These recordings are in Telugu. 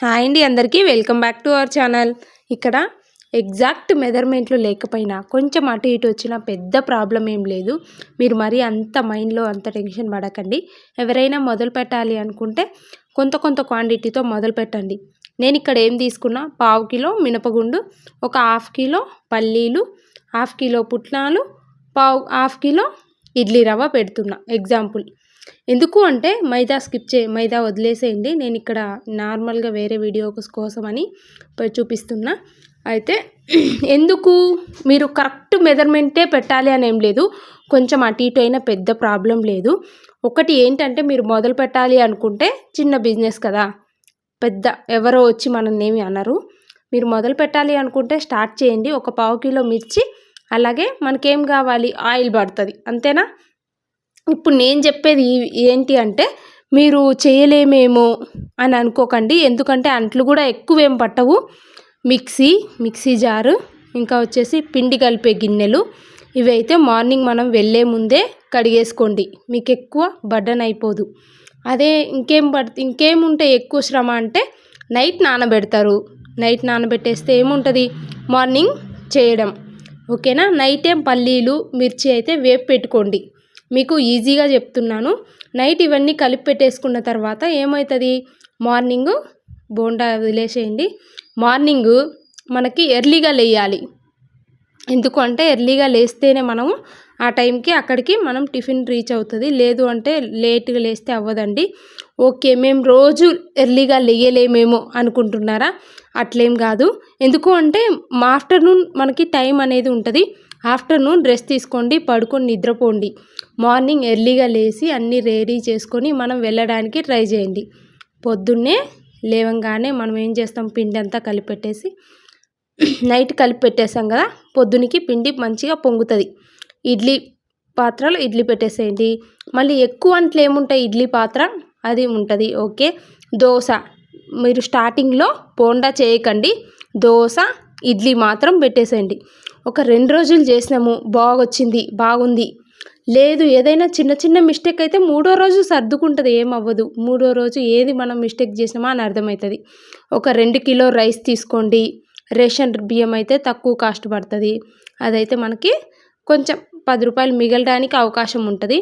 హాయ్ అండి అందరికీ welcome back to our channel. ఇక్కడ ఎగ్జాక్ట్ మెజర్మెంట్లు లేకపోయినా కొంచెం అటు ఇటు వచ్చిన పెద్ద ప్రాబ్లం ఏం లేదు. మీరు మరీ అంత మైండ్లో అంత టెన్షన్ పడకండి. ఎవరైనా మొదలు పెట్టాలి అనుకుంటే కొంత క్వాంటిటీతో మొదలు పెట్టండి. నేను ఇక్కడ ఏం తీసుకున్నా, 1/2 కిలో మినపగుండు, ఒక 1/2 కిలో పల్లీలు, 1/2 కిలో పుట్నాలు, 1/2 కిలో ఇడ్లీ రవ్వ పెడుతున్నా ఎగ్జాంపుల్. ఎందుకు అంటే మైదా వదిలేసేయండి. నేను ఇక్కడ నార్మల్గా వేరే వీడియో కోసమని చూపిస్తున్నా. అయితే ఎందుకు మీరు కరెక్ట్ మెజర్మెంటే పెట్టాలి అని ఏం లేదు. కొంచెం అటు ఇటు అయినా పెద్ద ప్రాబ్లం లేదు. ఒకటి ఏంటంటే మీరు మొదలు పెట్టాలి అనుకుంటే చిన్న బిజినెస్ కదా, పెద్ద ఎవరో వచ్చి మనల్ని ఏమి అనరు. మీరు మొదలు పెట్టాలి అనుకుంటే స్టార్ట్ చేయండి. ఒక 1/2 కిలో మిర్చి, అలాగే మనకేం కావాలి, ఆయిల్ పడుతుంది, అంతేనా. ఇప్పుడు నేను చెప్పేది ఏంటి అంటే మీరు చేయలేమేమో అని అనుకోకండి. ఎందుకంటే అంట్లు కూడా ఎక్కువేం పట్టవు. మిక్సీ జారు, ఇంకా వచ్చేసి పిండి కలిపే గిన్నెలు, ఇవి అయితే మార్నింగ్ మనం వెళ్ళే ముందే కడిగేసుకోండి, మీకు ఎక్కువ బర్డన్ అయిపోదు. అదే ఇంకేముంటే ఎక్కువ శ్రమ అంటే నైట్ నానబెడతారు. నైట్ నానబెట్టేస్తే ఏముంటుంది, మార్నింగ్ చేయడం. ఓకేనా. నైట్ పల్లీలు మిర్చి అయితే వేపు పెట్టుకోండి. మీకు ఈజీగా చెప్తున్నాను. నైట్ ఇవన్నీ కలిపి పెట్టేసుకున్న తర్వాత ఏమవుతుంది, మార్నింగ్ బోండా వదిలేసేయండి. మార్నింగ్ మనకి ఎర్లీగా లేయాలి. ఎందుకు అంటే ఎర్లీగా లేస్తేనే మనము ఆ టైంకి అక్కడికి మనం టిఫిన్ రీచ్ అవుతుంది. లేదు అంటే లేట్గా లేస్తే అవ్వదండి. ఓకే, మేము రోజు ఎర్లీగా లేయలేమేమో అనుకుంటున్నారా? అట్లేం కాదు. ఎందుకు అంటే ఆఫ్టర్నూన్ మనకి టైం అనేది ఉంటుంది. ఆఫ్టర్నూన్ రెస్ట్ తీసుకోండి, పడుకొని నిద్రపోండి. మార్నింగ్ ఎర్లీగా లేచి అన్నీ రెడీ చేసుకొని మనం వెళ్ళడానికి ట్రై చేయండి. పొద్దున్నే లేవంగానే మనం ఏం చేస్తాం, పిండి అంతా కలిపెట్టేసి నైట్ కలిపి పెట్టేసాం కదా, పొద్దునికి పిండి మంచిగా పొంగుతుంది. ఇడ్లీ పాత్రలో ఇడ్లీ పెట్టేసేయండి. మళ్ళీ ఎక్కువ అంట్లు ఏముంటాయి, ఇడ్లీ పాత్ర అది ఉంటుంది. ఓకే. దోశ మీరు స్టార్టింగ్లో బోండా చేయకండి, దోశ ఇడ్లీ మాత్రం పెట్టేసేయండి. ఒక 2 రోజులు చేసినాము, బాగుంది, లేదు ఏదైనా చిన్న మిస్టేక్ అయితే 3వ రోజు సర్దుకుంటుంది, ఏమవ్వదు. 3వ రోజు ఏది మనం మిస్టేక్ చేసినామా అని అర్థమవుతుంది. ఒక 2 కిలో రైస్ తీసుకోండి. రేషన్ బియ్యం అయితే తక్కువ కాస్ట్ పడుతుంది. అదైతే మనకి కొంచెం 10 రూపాయలు మిగలడానికి అవకాశం ఉంటుంది.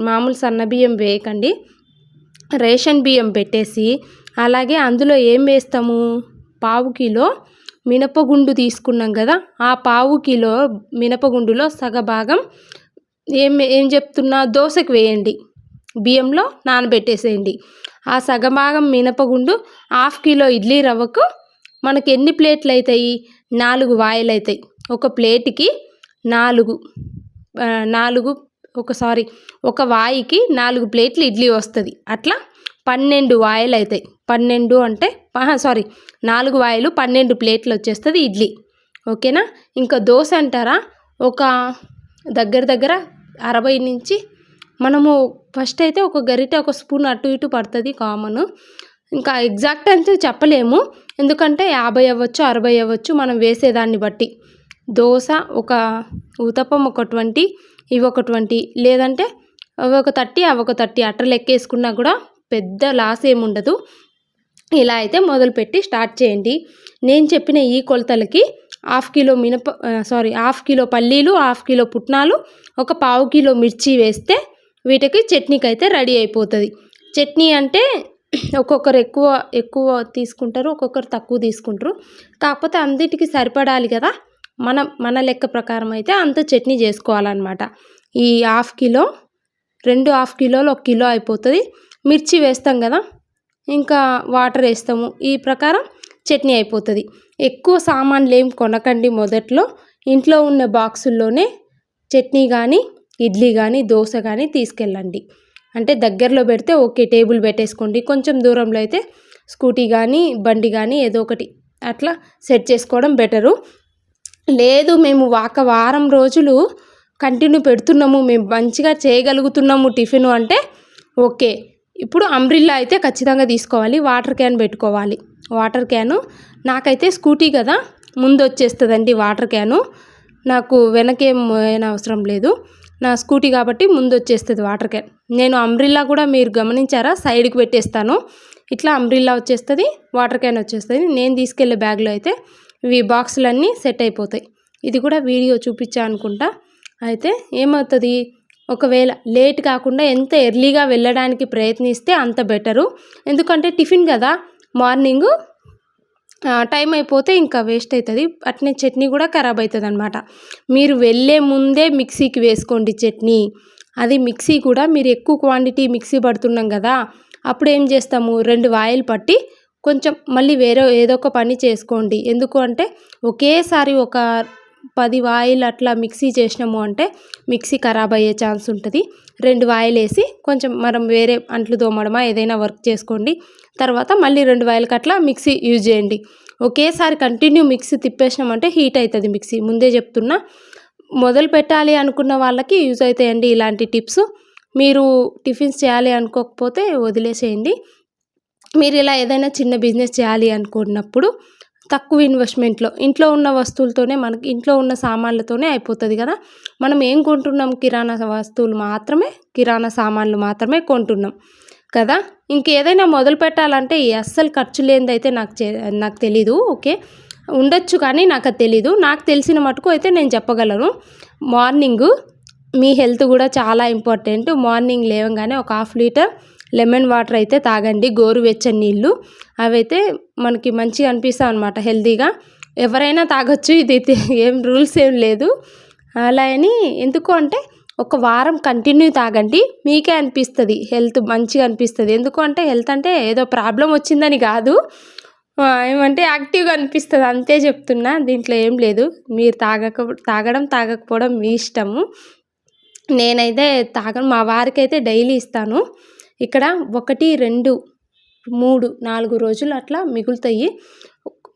మామూలు సన్న బియ్యం వేయకండి, రేషన్ బియ్యం పెట్టేసి అలాగే అందులో ఏం వేస్తాము, 1/2 కిలో మినపగుండు తీసుకున్నాం కదా, ఆ 1/2 కిలో మినపగుండులో సగభాగం ఏం చెప్తున్నా, దోశకు వేయండి. బియ్యంలో నానబెట్టేసేయండి. ఆ సగభాగం మినపగుండు 1/2 కిలో ఇడ్లీ రవ్వకు మనకి ఎన్ని ప్లేట్లు అవుతాయి, 4 వాయిలు అవుతాయి. ఒక ప్లేట్కి 4 ఒక వాయికి 4 ప్లేట్లు ఇడ్లీ వస్తుంది. అట్లా 12 వాయిలు అవుతాయి. 4 వాయిలు 12 ప్లేట్లు వచ్చేస్తుంది ఇడ్లీ. ఓకేనా. ఇంకా దోశ అంటారా, ఒక దగ్గర 60 నుంచి మనము ఫస్ట్ అయితే ఒక గరిటె ఒక స్పూన్ అటు ఇటు పడుతుంది కామన్. ఇంకా ఎగ్జాక్ట్ అంటే చెప్పలేము, ఎందుకంటే 50 అవ్వచ్చు, 60 అవ్వచ్చు మనం వేసేదాన్ని బట్టి. దోశ ఒక ఊతప్పం ఒక 20, ఇవి ఒక 20, లేదంటే అవి ఒక 30 అవి ఒక 30 అట్ట లెక్కేసుకున్నా కూడా పెద్ద లాస్ ఏముండదు. ఇలా అయితే మొదలుపెట్టి స్టార్ట్ చేయండి. నేను చెప్పిన ఈ కొలతలకి 1/2 కిలో పల్లీలు, 1/2 కిలో పుట్నాలు, ఒక 1/2 కిలో మిర్చి వేస్తే వీటికి చట్నీకి అయితే రెడీ అయిపోతుంది. చట్నీ అంటే ఒక్కొక్కరు ఎక్కువ తీసుకుంటారు, ఒక్కొక్కరు తక్కువ తీసుకుంటారు. కాకపోతే అన్నిటికీ సరిపడాలి కదా, మన లెక్క ప్రకారం అయితే అంత చట్నీ చేసుకోవాలన్నమాట. ఈ 1/2 కిలో 2/2 కిలోలు 1 కిలో అయిపోతుంది. మిర్చి వేస్తాం కదా, ఇంకా వాటర్ వేస్తాము, ఈ ప్రకారం చట్నీ అయిపోతుంది. ఎక్కువ సామాన్లు ఏం కొనకండి. మొదట్లో ఇంట్లో ఉన్న బాక్సుల్లోనే చట్నీ కానీ ఇడ్లీ కానీ దోశ కానీ తీసుకెళ్ళండి. అంటే దగ్గరలో పెడితే ఓకే, టేబుల్ పెట్టేసుకోండి. కొంచెం దూరంలో అయితే స్కూటీ కానీ బండి కానీ ఏదో ఒకటి అట్లా సెట్ చేసుకోవడం బెటరు. లేదు మేము వారం రోజులు కంటిన్యూ పెడుతున్నాము, మేము మంచిగా చేయగలుగుతున్నాము టిఫిన్ అంటే ఓకే. ఇప్పుడు అంబ్రిల్లా అయితే ఖచ్చితంగా తీసుకోవాలి, వాటర్ క్యాన్ పెట్టుకోవాలి. వాటర్ క్యాను నాకైతే స్కూటీ కదా, ముందు వచ్చేస్తుందండి వాటర్ క్యాను. నాకు వెనకేం అవసరం లేదు, నా స్కూటీ కాబట్టి ముందు వచ్చేస్తుంది వాటర్ క్యాన్. నేను అంబ్రిల్లా కూడా మీరు గమనించారా, సైడ్కి పెట్టేస్తాను. ఇట్లా అంబ్రిల్లా వచ్చేస్తుంది, వాటర్ క్యాన్ వచ్చేస్తుంది. నేను తీసుకెళ్ళే బ్యాగ్లో అయితే ఇవి బాక్సులన్నీ సెట్ అయిపోతాయి. ఇది కూడా వీడియో చూపించా అనుకుంటా. అయితే ఏమవుతుంది, ఒకవేళ లేట్ కాకుండా ఎంత ఎర్లీగా వెళ్ళడానికి ప్రయత్నిస్తే అంత బెటరు. ఎందుకంటే టిఫిన్ కదా, మార్నింగు టైం అయిపోతే ఇంకా వేస్ట్ అవుతుంది. అట్నే చట్నీ కూడా ఖరాబ్ అవుతుంది అనమాట. మీరు వెళ్ళే ముందే మిక్సీకి వేసుకోండి చట్నీ. అది మిక్సీ కూడా మీరు ఎక్కువ క్వాంటిటీ మిక్సీ పడుతున్నాం కదా, అప్పుడు ఏం చేస్తాము, 2 వాయిల్ పట్టి కొంచెం మళ్ళీ వేరే ఏదో ఒక పని చేసుకోండి. ఎందుకు అంటే ఒకేసారి ఒక 10 వాయిల్ అట్లా మిక్సీ చేసినాము అంటే మిక్సీ ఖరాబ్ అయ్యే ఛాన్స్ ఉంటుంది. 2 వాయిల్ వేసి కొంచెం మనం వేరే అంట్లు తోమడమా ఏదైనా వర్క్ చేసుకోండి. తర్వాత మళ్ళీ 2 వాయిల్కి అట్లా మిక్సీ యూజ్ చేయండి. ఒకేసారి కంటిన్యూ మిక్సీ తిప్పేసినామంటే హీట్ అవుతుంది మిక్సీ. ముందే చెప్తున్నా, మొదలు పెట్టాలి అనుకున్న వాళ్ళకి యూజ్ అవుతాయండి ఇలాంటి టిప్స్. మీరు టిఫిన్స్ చేయాలి అనుకోకపోతే వదిలేసేయండి. మీరు ఇలా ఏదైనా చిన్న బిజినెస్ చేయాలి అనుకున్నప్పుడు తక్కువ ఇన్వెస్ట్మెంట్లో ఇంట్లో ఉన్న వస్తువులతోనే, మనకి ఇంట్లో ఉన్న సామాన్లతోనే అయిపోతుంది కదా. మనం ఏం కొంటున్నాం, కిరాణా సామాన్లు మాత్రమే కొంటున్నాం కదా. ఇంకేదైనా మొదలు పెట్టాలంటే అస్సలు ఖర్చు లేనిదైతే నాకు తెలీదు. ఓకే, ఉండొచ్చు కానీ నాకు అది తెలీదు. నాకు తెలిసిన మటుకు అయితే నేను చెప్పగలను. మార్నింగు మీ హెల్త్ కూడా చాలా ఇంపార్టెంట్. మార్నింగ్ లేవగానే ఒక 1/2 లీటర్ లెమన్ వాటర్ అయితే తాగండి, గోరువెచ్చని నీళ్ళు. అవైతే మనకి మంచిగా అనిపిస్తాయి అనమాట, హెల్తీగా. ఎవరైనా తాగొచ్చు, ఇది ఏం రూల్స్ ఏం లేదు. అలా అని ఎందుకు అంటే ఒక వారం కంటిన్యూ తాగండి, మీకే అనిపిస్తుంది హెల్త్ మంచిగా అనిపిస్తుంది. ఎందుకు అంటే హెల్త్ అంటే ఏదో ప్రాబ్లం వచ్చిందని కాదు, ఏమంటే యాక్టివ్గా అనిపిస్తుంది అంతే చెప్తున్నా. దీంట్లో ఏం లేదు. మీరు తాగకపోవడం మీ ఇష్టము. నేనైతే తాగను, మా వారికి అయితే డైలీ ఇస్తాను. ఇక్కడ 1, 2, 3, 4 రోజులు అట్లా మిగులుతాయి.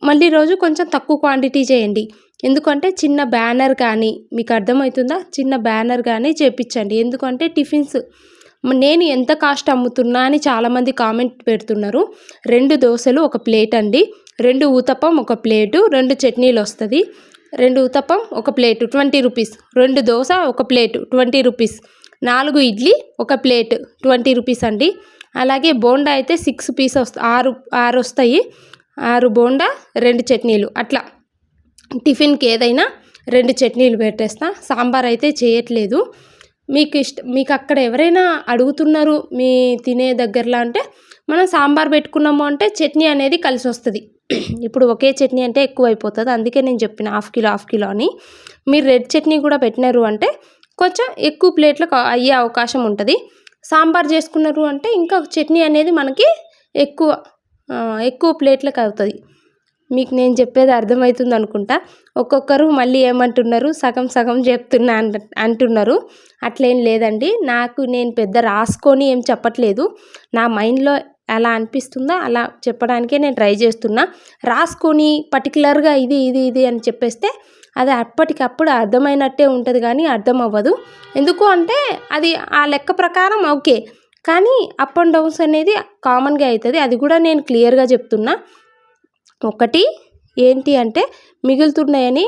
మళ్ళీ రోజు కొంచెం తక్కువ క్వాంటిటీ చేయండి. ఎందుకంటే చిన్న బ్యానర్ కానీ, మీకు అర్థమవుతుందా, చిన్న బ్యానర్ కానీ చేపించండి. ఎందుకంటే టిఫిన్స్ నేను ఎంత కాస్ట్ అమ్ముతున్నా అని చాలామంది కామెంట్ పెడుతున్నారు. 2 దోశలు 1 ప్లేట్ అండి, 2 ఊతప్పం 1 ప్లేటు, 2 చట్నీలు వస్తుంది. 2 uttapam 1 plate 20 rupees, 2 dosa 1 plate 20 rupees, 4 idli 1 plate 20 rupees అండి. అలాగే బోండా అయితే 6 పీస్ వస్తాయి, 6 వస్తాయి. 6 బోండా 2 చట్నీలు అట్లా. టిఫిన్కి ఏదైనా 2 చట్నీలు పెట్టేస్తా. సాంబార్ అయితే చేయట్లేదు. మీకు అక్కడ ఎవరైనా అడుగుతున్నారు మీ తినే దగ్గరలో అంటే మనం సాంబార్ పెట్టుకున్నాము అంటే చట్నీ అనేది కలిసి వస్తుంది. ఇప్పుడు ఒకే చట్నీ అంటే ఎక్కువ అయిపోతుంది, అందుకే నేను చెప్పిన 1/2 కిలో అని. మీరు రెడ్ చట్నీ కూడా పెట్టినారు అంటే కొంచెం ఎక్కువ ప్లేట్లకు అయ్యే అవకాశం ఉంటుంది. సాంబార్ చేసుకున్నారు అంటే ఇంకా చట్నీ అనేది మనకి ఎక్కువ ప్లేట్లకు అవుతుంది. మీకు నేను చెప్పేది అర్థమవుతుంది అనుకుంటా. ఒక్కొక్కరు మళ్ళీ ఏమంటున్నారు, సగం సగం చెప్తున్నా అంటున్నారు. అట్లేం లేదండి. నేను పెద్ద రాసుకొని ఏం చెప్పట్లేదు, నా మైండ్లో ఎలా అనిపిస్తుందో అలా చెప్పడానికే నేను ట్రై చేస్తున్నా. రాసుకొని పర్టికులర్గా ఇది అని చెప్పేస్తే అది అప్పటికప్పుడు అర్థమైనట్టే ఉంటుంది కానీ అర్థం అవ్వదు. ఎందుకు అంటే అది ఆ లెక్క ప్రకారం ఓకే, కానీ అప్ అండ్ డౌన్స్ అనేది కామన్గా అవుతుంది. అది కూడా నేను క్లియర్గా చెప్తున్నా. ఒకటి ఏంటి అంటే మిగులుతున్నాయని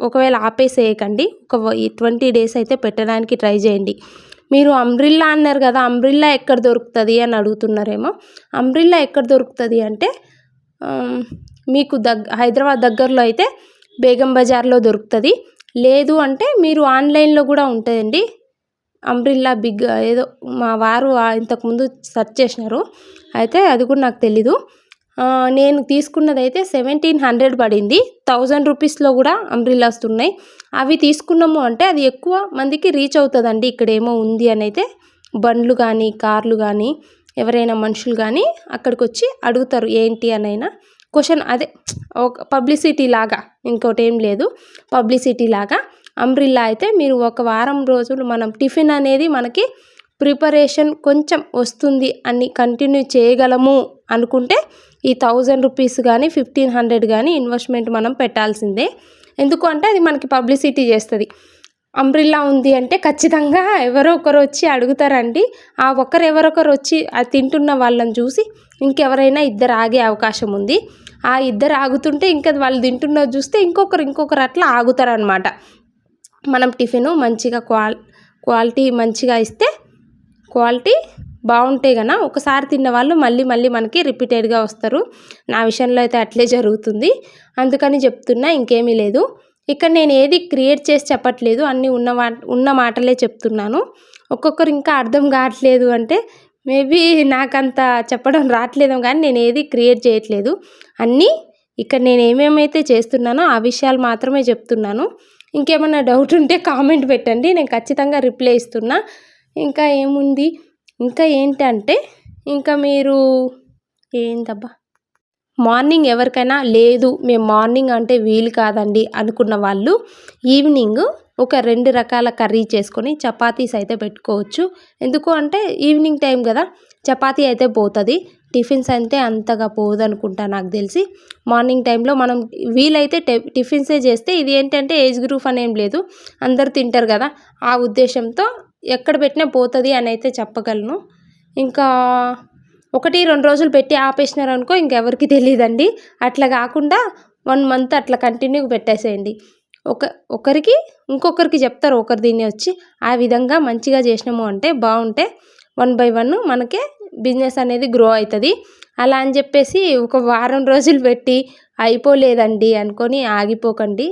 ఒకవేళ ఆపేసేయకండి. ఒక 20 డేస్ అయితే పెట్టడానికి ట్రై చేయండి. మీరు అంబ్రిల్లా అన్నారు కదా, అంబ్రిల్లా ఎక్కడ దొరుకుతుంది అని అడుగుతున్నారేమో. అంబ్రిల్లా ఎక్కడ దొరుకుతుంది అంటే మీకు హైదరాబాద్ దగ్గరలో అయితే బేగం బజార్లో దొరుకుతుంది. లేదు అంటే మీరు ఆన్లైన్లో కూడా ఉంటుందండి అంబ్రిల్లా బిగ్. ఏదో మా వారు ఇంతకుముందు సెర్చ్ చేసినారు, అయితే అది కూడా నాకు తెలీదు. నేను తీసుకున్నది అయితే 1700 పడింది. 1000 రూపీస్లో కూడా అంబ్రిల్లాస్ ఉన్నాయి. అవి తీసుకున్నాము అంటే అది ఎక్కువ మందికి రీచ్ అవుతుందండి. ఇక్కడ ఏమో ఉంది అని అయితే బండ్లు కానీ కార్లు కానీ ఎవరైనా మనుషులు కానీ అక్కడికి వచ్చి అడుగుతారు ఏంటి అనైనా క్వశ్చన్. అదే ఒక పబ్లిసిటీ లాగా, ఇంకోటి ఏం లేదు, పబ్లిసిటీ లాగా. అంబ్రిల్లా అయితే మీరు ఒక వారం రోజులు మనం టిఫిన్ అనేది మనకి ప్రిపరేషన్ కొంచెం వస్తుంది అని కంటిన్యూ చేయగలము అనుకుంటే ఈ 1000 రూపీస్ కానీ 1500 కానీ ఇన్వెస్ట్మెంట్ మనం పెట్టాల్సిందే. ఎందుకు అంటే అది మనకి పబ్లిసిటీ చేస్తుంది. అంబ్రిల్లా ఉంది అంటే ఖచ్చితంగా ఎవరో ఒకరు వచ్చి అడుగుతారండి. ఆ ఎవరొకరు వచ్చి అది తింటున్న వాళ్ళని చూసి ఇంకెవరైనా 2 ఆగే అవకాశం ఉంది. ఆ 2 ఆగుతుంటే ఇంకా వాళ్ళు తింటున్నది చూస్తే ఇంకొకరు అట్లా ఆగుతారనమాట. మనం టిఫిన్ మంచిగా క్వాలిటీ మంచిగా ఇస్తే క్వాలిటీ బాగుంటే గన ఒకసారి తిన్న వాళ్ళు మళ్ళీ మళ్ళీ మనకి రిపీటెడ్గా వస్తారు. నా విషయంలో అయితే అట్లే జరుగుతుంది. అందుకని చెప్తున్నా, ఇంకేమీ లేదు. ఇక్కడ నేను ఏది క్రియేట్ చేసి చెప్పట్లేదు, అన్నీ ఉన్న మాటలే చెప్తున్నాను. ఒక్కొక్కరు ఇంకా అర్థం కావట్లేదు అంటే మేబీ నాకంత చెప్పడం రావట్లేదో కానీ నేను ఏది క్రియేట్ చేయట్లేదు. అన్నీ ఇక్కడ నేను ఏమేమైతే చేస్తున్నానో ఆ విషయాలు మాత్రమే చెప్తున్నాను. ఇంకేమన్నా డౌట్ ఉంటే కామెంట్ పెట్టండి, నేను ఖచ్చితంగా రిప్లై ఇస్తున్నా. ఇంకా ఏముంది, ఇంకా ఏంటంటే ఇంకా మీరు ఏంటబ్బా మార్నింగ్ ఎవరికైనా లేదు మేము మార్నింగ్ అంటే వీలు కాదండి అనుకున్న వాళ్ళు ఈవినింగ్ ఒక 2 రకాల కర్రీ చేసుకొని చపాతీస్ అయితే పెట్టుకోవచ్చు. ఎందుకు అంటే ఈవినింగ్ టైం కదా, చపాతీ అయితే పోతుంది, టిఫిన్స్ అయితే అంతగా పోదనుకుంటా నాకు తెలిసి. మార్నింగ్ టైంలో మనం వీలైతే టిఫిన్సే చేస్తే, ఇది ఏంటంటే ఏజ్ గ్రూప్ అనేం లేదు, అందరు తింటారు కదా, ఆ ఉద్దేశంతో ఎక్కడ పెట్టినా పోతుంది అని అయితే చెప్పగలను. ఇంకా 1-2 రోజులు పెట్టి ఆపేసినారనుకో ఇంకెవరికి తెలియదండి. అట్లా కాకుండా 1 మంత్ అట్లా కంటిన్యూగా పెట్టేసేయండి. ఒకరికి ఇంకొకరికి చెప్తారు, ఒకరు దీన్ని వచ్చి ఆ విధంగా మంచిగా చేసినాము అంటే బాగుంటే 1 by 1 మనకే బిజినెస్ అనేది గ్రో అవుతుంది. అలా అని చెప్పేసి ఒక వారం రోజులు పెట్టి అయిపోలేదండి అనుకొని ఆగిపోకండి.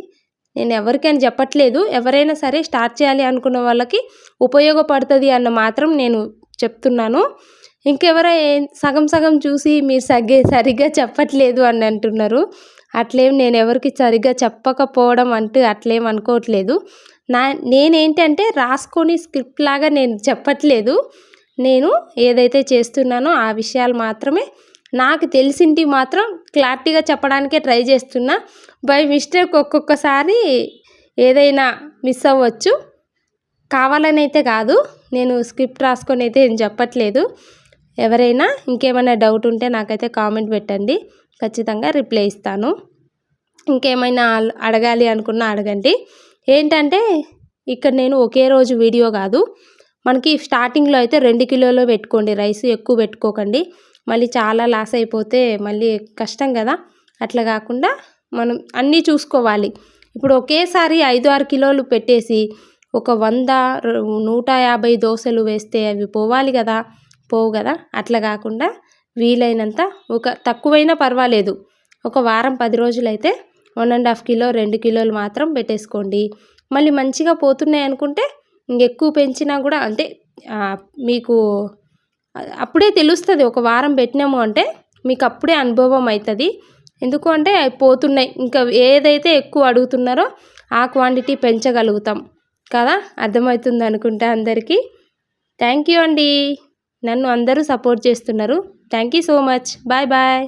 నేను ఎవరికైనా చెప్పట్లేదు, ఎవరైనా సరే స్టార్ట్ చేయాలి అనుకున్న వాళ్ళకి ఉపయోగపడుతుంది అన్న మాత్రం నేను చెప్తున్నాను. ఇంకెవరో సగం సగం చూసి మీరు సరిగ్గా చెప్పట్లేదు అని అంటున్నారు. అట్లేం నేను ఎవరికి సరిగ్గా చెప్పకపోవడం అంటూ అట్లేం అనుకోవట్లేదు. నేనేంటంటే రాసుకొని స్క్రిప్ట్ లాగా నేను చెప్పట్లేదు. నేను ఏదైతే చేస్తున్నానో ఆ విషయాలు మాత్రమే నాకు తెలిసింటి మాత్రం క్లారిటీగా చెప్పడానికే ట్రై చేస్తున్నా. బై మిస్టేక్ ఒక్కొక్కసారి ఏదైనా మిస్ అవ్వచ్చు, కావాలని అయితే కాదు. నేను స్క్రిప్ట్ రాసుకొని అయితే ఏం చెప్పట్లేదు. ఎవరైనా ఇంకేమైనా డౌట్ ఉంటే నాకైతే కామెంట్ పెట్టండి, ఖచ్చితంగా రిప్లై ఇస్తాను. ఇంకేమైనా అడగాలి అనుకున్నా అడగండి. ఏంటంటే ఇక్కడ నేను ఒకే రోజు వీడియో కాదు, మనకి స్టార్టింగ్లో అయితే 2 కిలోలు పెట్టుకోండి రైస్, ఎక్కువ పెట్టుకోకండి, మళ్ళీ చాలా లాస్ అయిపోతే మళ్ళీ కష్టం కదా. అట్లా కాకుండా మనం అన్నీ చూసుకోవాలి. ఇప్పుడు ఒకేసారి 5-6 కిలోలు పెట్టేసి ఒక 100-150 దోశలు వేస్తే అవి పోవాలి కదా, పోవు కదా. అట్లా కాకుండా వీలైనంత ఒక తక్కువైనా పర్వాలేదు, ఒక వారం 10 రోజులైతే 1.5 కిలో 2 కిలోలు మాత్రం పెట్టేసుకోండి. మళ్ళీ మంచిగా పోతున్నాయి అనుకుంటే ఇంకెక్కువ పెంచినా కూడా అంటే మీకు అప్పుడే తెలుస్తుంది. ఒక వారం పెట్టినాము అంటే మీకు అప్పుడే అనుభవం అవుతుంది. ఎందుకు అంటే అవి పోతున్నాయి, ఇంకా ఏదైతే ఎక్కువ అడుగుతున్నారో ఆ క్వాంటిటీ పెంచగలుగుతాం కదా. అర్థమవుతుంది అనుకుంటా అందరికీ. థ్యాంక్ యూ అండి, నన్ను అందరూ సపోర్ట్ చేస్తున్నారు. Thank you so much. Bye bye.